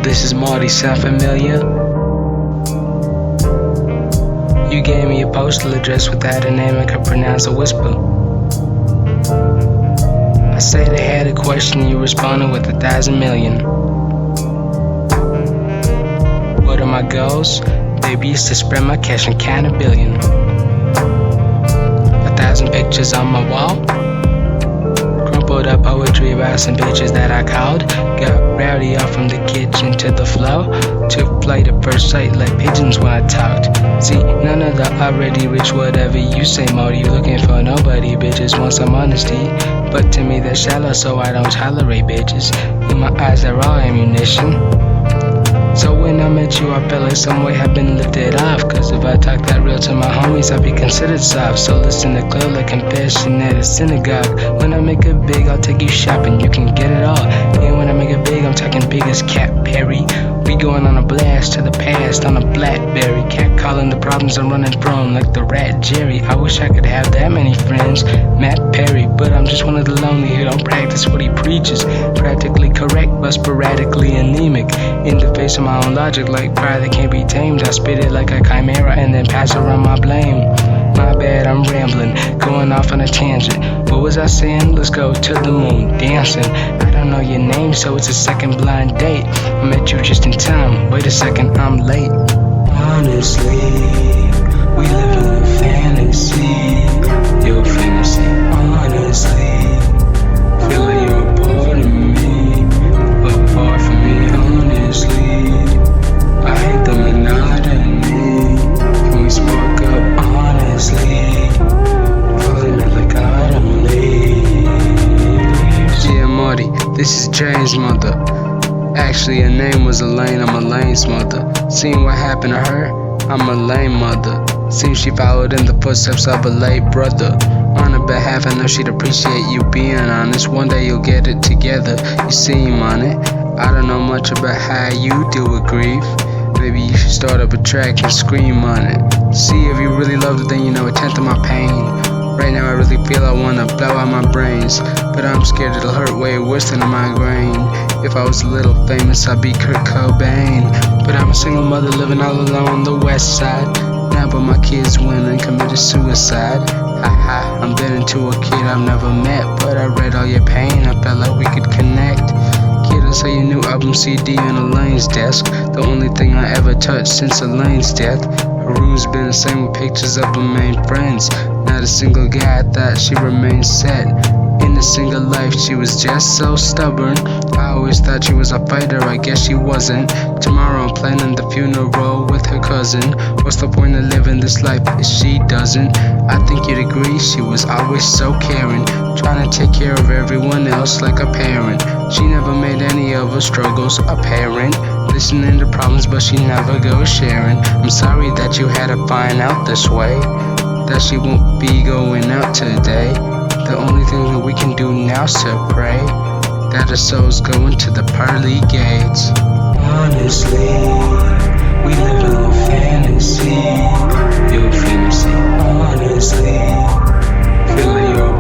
this is Marty, sound familiar? You gave me a postal address without a name I could pronounce or whisper. I said I had a question, you responded with 1,000 million. What are my goals? Baby, is to spread my cash and count $1 billion. 1,000 pictures on my wall. Crumpled up poetry about some bitches that I called. Got rowdy off from the kitchen to the floor. Took flight at first sight like pigeons when I talked. See, none of the already rich whatever you say, Marty. You looking for nobody, bitches want some honesty. But to me that's shallow, so I don't tolerate bitches. In my eyes they're all ammunition. So when I met you, I felt like some weight had been lifted off. Cause if I talk that real to my homies, I'd be considered soft. So listen to clear like confession at a synagogue. When I make it big, I'll take you shopping, you can get it all. And when I make it big, I'm talking big as Cat Perry. We going on a blast to the past on a Blackberry. Cat calling the problems I'm running from like the rat Jerry. I wish I could have that many friends, Matt Perry. But I'm just one of the lonely who don't practice what he preaches. Practically correct but sporadically anemic. In the face of my own logic like pride that can't be tamed. I spit it like a chimera and then pass around my blame. My bad, I'm rambling, going off on a tangent. What was I saying? Let's go to the moon, dancing. I don't know your name, so it's a second blind date. I met you just in time, wait a second, I'm late. Honestly, we live in a fantasy. Your fantasy, honestly. Feel like you're a part of me, but far from me, honestly. I hate the monotony. Can we spark up, honestly? Falling like autumn leaves. Yeah, Marty, this is Jane's mother. Actually, her name was Elaine, I'm Elaine's mother. Seeing what happened to her, I'm a lame mother. Seems she followed in the footsteps of a late brother. On her behalf, I know she'd appreciate you being honest. One day you'll get it together, you seem on it. I don't know much about how you deal with grief. Maybe you should start up a track and scream on it. See, if you really loved it, then you know a tenth of my pain. Right now I really feel I wanna blow out my brains, but I'm scared it'll hurt way worse than a migraine. If I was a little famous, I'd be Kurt Cobain. But I'm a single mother living all alone on the west side. Now but my kids went and committed suicide. Haha, I'm dead into a kid I've never met. But I read all your pain, I felt like we could connect. Kid, I saw your new album CD on Elaine's desk. The only thing I ever touched since Elaine's death. Her room's been the same with pictures of her main friends. Not a single guy, I thought she remained set. In a single life, she was just so stubborn. I always thought she was a fighter, I guess she wasn't. Tomorrow I'm planning the funeral with her cousin. What's the point of living this life if she doesn't? I think you'd agree she was always so caring, trying to take care of everyone else like a parent. She never made any of her struggles apparent. Listening to problems but she never goes sharing. I'm sorry that you had to find out this way, that she won't be going out today. The only thing that we can do now is to pray that her soul's going to the pearly gates. Honestly, we live in a fantasy. Your fantasy, honestly. Feel like you're a